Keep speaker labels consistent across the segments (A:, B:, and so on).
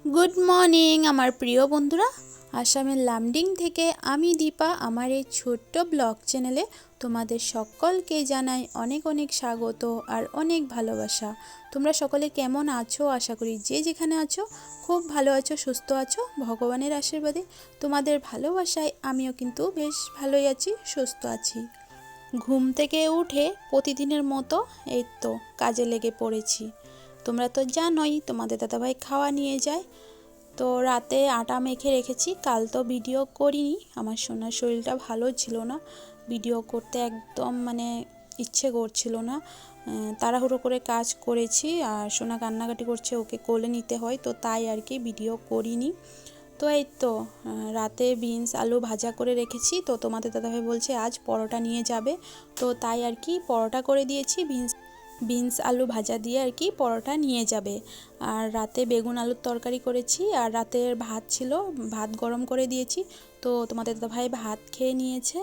A: Good morning আমার প্রিয় বন্ধুরা। আসামের লামডিং থেকে আমি দীপা আমার এই ছোট্ট ব্লগ চ্যানেলে তোমাদের সকলকে জানাই অনেক অনেক স্বাগত আর অনেক ভালোবাসা। তোমরা সকলে কেমন আছো? আশা করি যে যেখানে আছো খুব ভালো আছো, সুস্থ আছো। ভগবানের আশীর্বাদে তোমাদের ভালোবাসায় আমিও কিন্তু বেশ ভালোই আছি, সুস্থ আছি। ঘুম থেকে উঠে প্রতিদিনের মতো এই তো কাজে লেগে পড়েছি। তোমরা তো জানোই তোমাদের দাদাভাই খাওয়া নিয়ে যায়। তো রাতে আটা মেখে রেখেছি, কাল তো ভিডিও করিনি, আমার সোনার শরীরটা ভালো ছিল না, ভিডিও করতে একদম ইচ্ছে করছিল না। তাড়াহুড়ো করে কাজ করেছি আর সোনা কান্নাকাটি করছে, ওকে কোলে নিতে হয়, তো তাই আর কি ভিডিও করিনি। তো এই তো রাতে বিনস আলু ভাজা করে রেখেছি, তো তোমাদের দাদাভাই বলছে আজ পরোটা নিয়ে যাবে, তো তাই আর কি পরোটা করে দিয়েছি। বিনস আলু ভাজা দিয়ে আর কি পরোটা নিয়ে যাবে। আর রাতে বেগুন আলুর তরকারি করেছি, আর রাতের ভাত ছিল, ভাত গরম করে দিয়েছি। তো তোমাদের দাদাভাই ভাত খেয়ে নিয়েছে,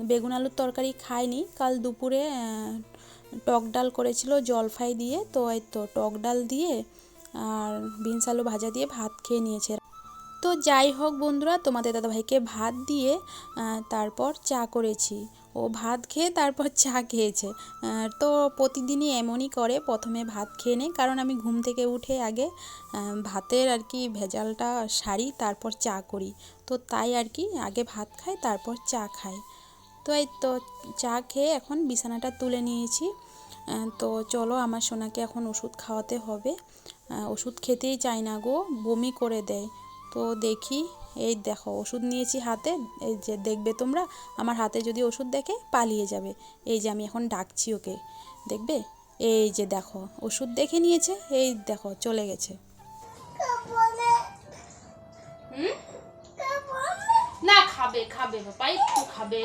A: বেগুন আলুর তরকারি খায়নি। কাল দুপুরে টক ডাল করেছিল জলফাই দিয়ে, তো এই তো টক ডাল দিয়ে আর বিনস আলু ভাজা দিয়ে ভাত খেয়ে নিয়েছে। তো যাই হোক বন্ধুরা, তোমাদের দাদাভাইকে ভাত দিয়ে তারপর চা করেছি। ও ভাত খেয়ে তারপর চা খেয়েছে। তো প্রতিদিনই এমনই করে, প্রথমে ভাত খেয়ে নেয়, কারণ আমি ঘুম থেকে উঠে আগে ভাতের আর কি ভেজালটা সারি, তারপর চা করি। তো তাই আর কি আগে ভাত খাই তারপর চা খাই। তো এই তো চা খেয়ে এখন বিছানাটা তুলে নিয়েছি। তো চলো আমার সোনাকে এখন ওষুধ খাওয়াতে হবে। ওষুধ খেতেই চায় না গো, বমি করে দেয়। তো দেখি, এই দেখো ওষুধ নিয়েছি হাতে, এই যে দেখবে তোমরা আমার হাতে যদি ওষুধ দেখে পালিয়ে যাবে। এই যে আমি এখন ডাকছি ওকে, দেখবে? এই যে দেখো ওষুধ দেখে নিয়েছে, এই দেখো চলে গেছে। না খাবে খাবে বাবা, একটু খাবে।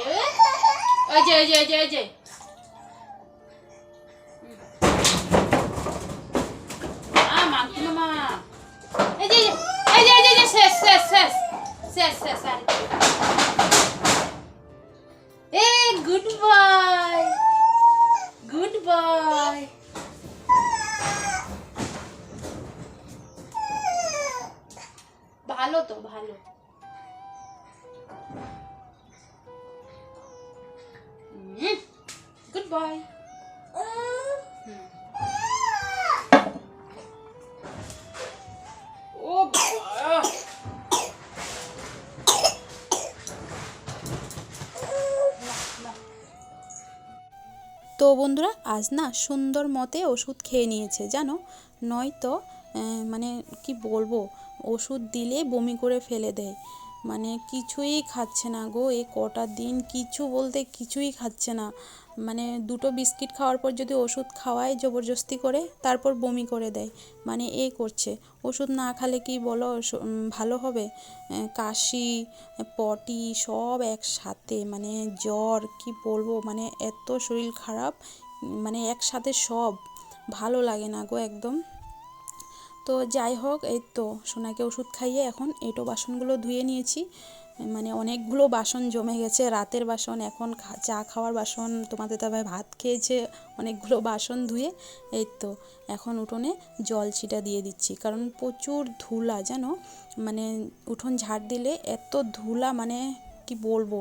A: ওই যে ওই যে ওই যে ওই যে মামা, এই যে এই যে এই যে শেষ শেষ শেষ শেষ শেষ। এই গুড বয়, গুড বয়। ভালো তো ভালো। Good boy. ও বাবা, তো বন্ধুরা আজ না সুন্দর মতে ওষুধ খেয়ে নিয়েছে জানো, নয়তো কি বলবো, ওষুধ দিলে বমি করে ফেলে দেয়। কিছুই খাচ্ছে না গো, এই কটা দিন কিছু বলতে কিছুই খাচ্ছে না। দুটো বিস্কিট খাওয়ার পর যদি ওষুধ খাওয়ায় জবরদস্তি করে, তারপর বমি করে দেয়। এই করছে, ওষুধ না খেলে কি বলো ভালো হবে? কাশি, পটি সব একসাথে, জ্বর, কি বলবো, এত শরীর খারাপ, একসাথে সব, ভালো লাগে না গো একদম। তো যাই হোক, এই তো সোনাকে ওষুধ খাইয়ে এখন এঁটো বাসনগুলো ধুয়ে নিয়েছি। অনেকগুলো বাসন জমে গেছে, রাতের বাসন, এখন চা খাওয়ার বাসন, তোমাদের দাদাভাই ভাত খেয়েছে, অনেকগুলো বাসন ধুয়ে এই তো এখন উঠোনে জল ছিটা দিয়ে দিচ্ছি, কারণ প্রচুর ধুলা জানো, উঠোন ঝাড় দিলে এত ধুলা, কি বলবো।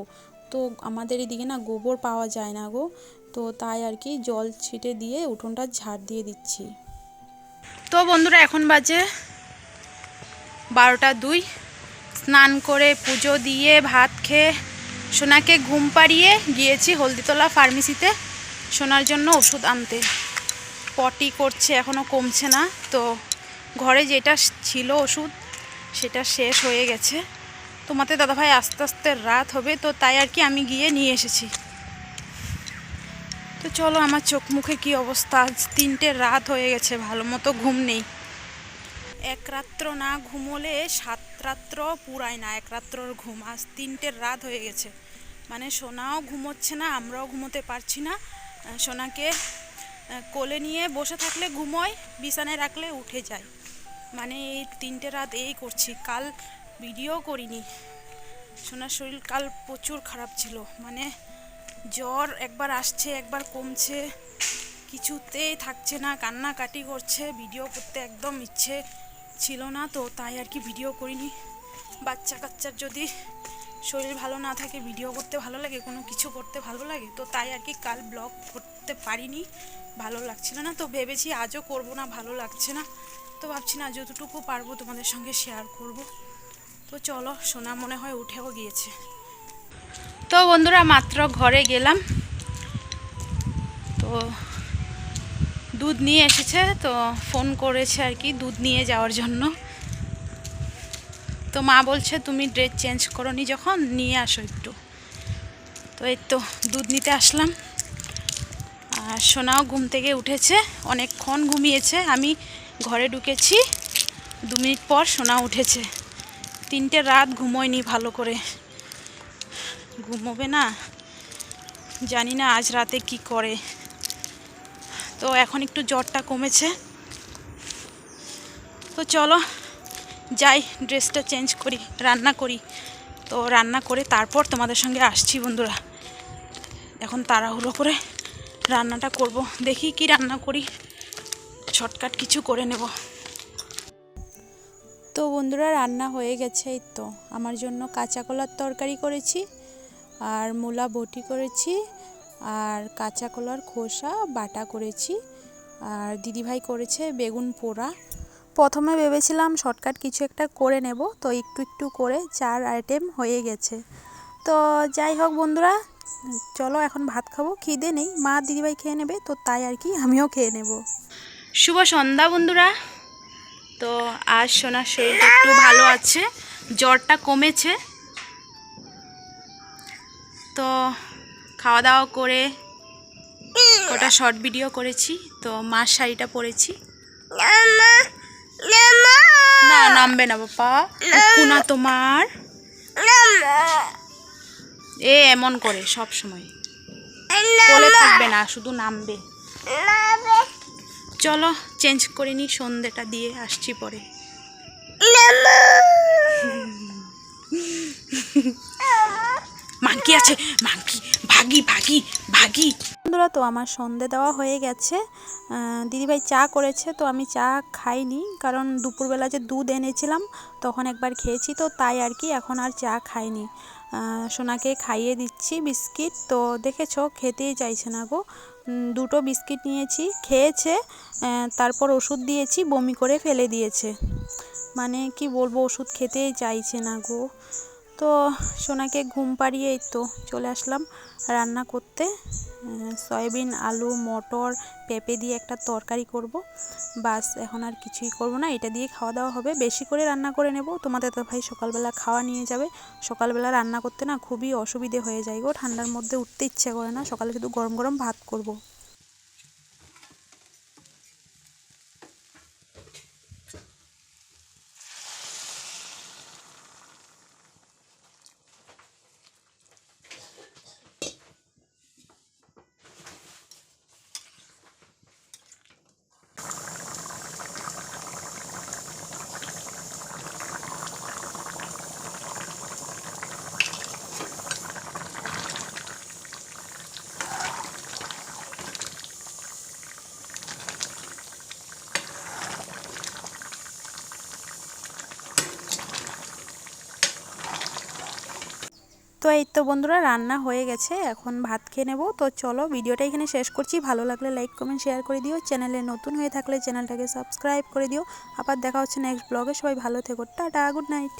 A: তো আমাদের এদিকে না গোবর পাওয়া যায় না গো, তো তাই আর কি জল ছিটে দিয়ে উঠোনটা ঝাড় দিয়ে দিচ্ছি। তো বন্ধুরা এখন বাজে 12টা 2, স্নান করে পুজো দিয়ে ভাত খেয়ে সোনাকে ঘুম পাড়িয়ে গিয়েছি হলদিতলা ফার্মেসিতে সোনার জন্য ওষুধ আনতে। পটি করছে, এখনও কমছে না, তো ঘরে যেটা ছিল ওষুধ সেটা শেষ হয়ে গেছে। তোমাদের দাদাভাই আস্তে আস্তে রাত হবে, তো তাই আর কি আমি গিয়ে নিয়ে এসেছি। তো চলো, আমার চোখ মুখে কী অবস্থা, আজ 3টে রাত হয়ে গেছে, ভালো মতো ঘুম নেই। এক রাত্র না ঘুমোলে 7 রাত্র পুরায় না এক রাত্রর ঘুম, আজ 3টে রাত হয়ে গেছে। সোনাও ঘুমোচ্ছে না, আমরাও ঘুমোতে পারছি না। সোনাকে কোলে নিয়ে বসে থাকলে ঘুমোয়, বিছানায় রাখলে উঠে যায়। এই 3টে রাত এই করছি। কাল ভিডিও করিনি, সোনার শরীর কাল প্রচুর খারাপ ছিল, জ্বর একবার আসছে একবার কমছে, কিছুতেই থাকছে না, কান্নাকাটি করছে, ভিডিও করতে একদম ইচ্ছে ছিল না, তো তাই আর কি ভিডিও করিনি। বাচ্চা কাচ্চার যদি শরীর ভালো না থাকে ভিডিও করতে ভালো লাগে, কোনো কিছু করতে ভালো লাগে, তো তাই আর কি কাল ব্লগ করতে পারিনি, ভালো লাগছিল না। তো ভেবেছি আজও করব না, ভালো লাগছে না। তো ভাবছি না যতটুকু পারবো তোমাদের সঙ্গে শেয়ার করব। তো চলো, সোনা মনে হয় উঠেও গিয়েছে। তো বন্ধুরা মাত্র ঘরে গেলাম, তো দুধ নিয়ে এসেছে, তো ফোন করেছে আর কি দুধ নিয়ে যাওয়ার জন্য। তো মা বলছে তুমি ড্রেস চেঞ্জ করোনি যখন, নিয়ে আসো একটু। তো এই তো দুধ নিতে আসলাম। আর সোনাও ঘুম থেকে উঠেছে, অনেকক্ষণ ঘুমিয়েছে। আমি ঘরে ঢুকেছি 2 মিনিট পর সোনা উঠেছে। 3টে রাত ঘুমোয়নি ভালো করে, ঘুমোবে না জানি না আজ রাতে কি করে। তো এখন একটু জ্বরটা কমেছে। তো চলো যাই, ড্রেসটা চেঞ্জ করি, রান্না করি। তো রান্না করে তারপর তোমাদের সঙ্গে আসছি বন্ধুরা। এখন তাড়াহুড়ো করে রান্নাটা করব, দেখি কি রান্না করি, শর্টকাট কিছু করে নেব। তো বন্ধুরা রান্না হয়ে গেছে। এই তো আমার জন্য কাঁচা কলার তরকারি করেছি, আর মূলা বটি করেছি, আর কাঁচা কলার খোসা বাটা করেছি, আর দিদিভাই করেছে বেগুন পোড়া। প্রথমে ভেবেছিলাম শর্টকাট কিছু একটা করে নেব, তো একটু একটু করে 4 আইটেম হয়ে গেছে। তো যাই হোক বন্ধুরা, চলো এখন ভাত খাবো। খিদে নেই, মা দিদিভাই খেয়ে নেবে, তো তাই আর কি আমিও খেয়ে নেব। শুভ সন্ধ্যা বন্ধুরা। তো আজ সোনার শরীরটা একটু ভালো আছে, জ্বরটা কমেছে। তো খাওয়া দাওয়া করে কটা শর্ট ভিডিও করেছি। তো মার শাড়িটা পরেছি। না নামবে না বাবা, কুনা তোমার এমন করে সব সময় কোলে থাকবে না, শুধু নামবে। চলো চেঞ্জ করে নি, সন্ধ্যেটা দিয়ে আসছি পরে। মাংকি আছে, মাংকি ভাগি ভাগি ভাগি। বন্ধুরা তো আমার সন্ধে দেওয়া হয়ে গেছে। দিদিভাই চা করেছে, তো আমি চা খাইনি, কারণ দুপুরবেলা যে দুধ এনেছিলাম তখন একবার খেয়েছি, তো তাই আর কি এখন আর চা খাইনি। সোনাকে খাইয়ে দিচ্ছি বিস্কিট। তো দেখেছো খেতেই চাইছে না গো। 2টো বিস্কিট নিয়েছি, খেয়েছে, তারপর ওষুধ দিয়েছি, বমি করে ফেলে দিয়েছে। মানে কি বলবো, ওষুধ খেতেই চাইছে না গো। তো সোনাকে ঘুম পাড়িয়ে এই তো চলে আসলাম রান্না করতে। সয়াবিন আলু মটর পেঁপে দিয়ে একটা তরকারি করব, বাস এখন আর কিছুই করব না। এটা দিয়ে খাওয়া দাওয়া হবে, বেশি করে রান্না করে নেব। তোমাদের তো ভাই সকালবেলা খাওয়া নিয়ে যাবে। সকালবেলা রান্না করতে না খুবই অসুবিধে হয়ে যায় গো, ঠান্ডার মধ্যে উঠতে ইচ্ছে করে না, সকালে শুধু গরম গরম ভাত করব। তো এই তো বন্ধুরা রান্না হয়ে গেছে, এখন ভাত খেয়ে নেব। তো চলো ভিডিওটা এখানে শেষ করছি। ভালো লাগলে লাইক কমেন্ট শেয়ার করে দিও, চ্যানেলে নতুন হয়ে থাকলে চ্যানেলটাকে সাবস্ক্রাইব করে দিও। আবার দেখা হচ্ছে নেক্সট ব্লগে। সবাই ভালো থেকো, টাটা, গুড নাইট।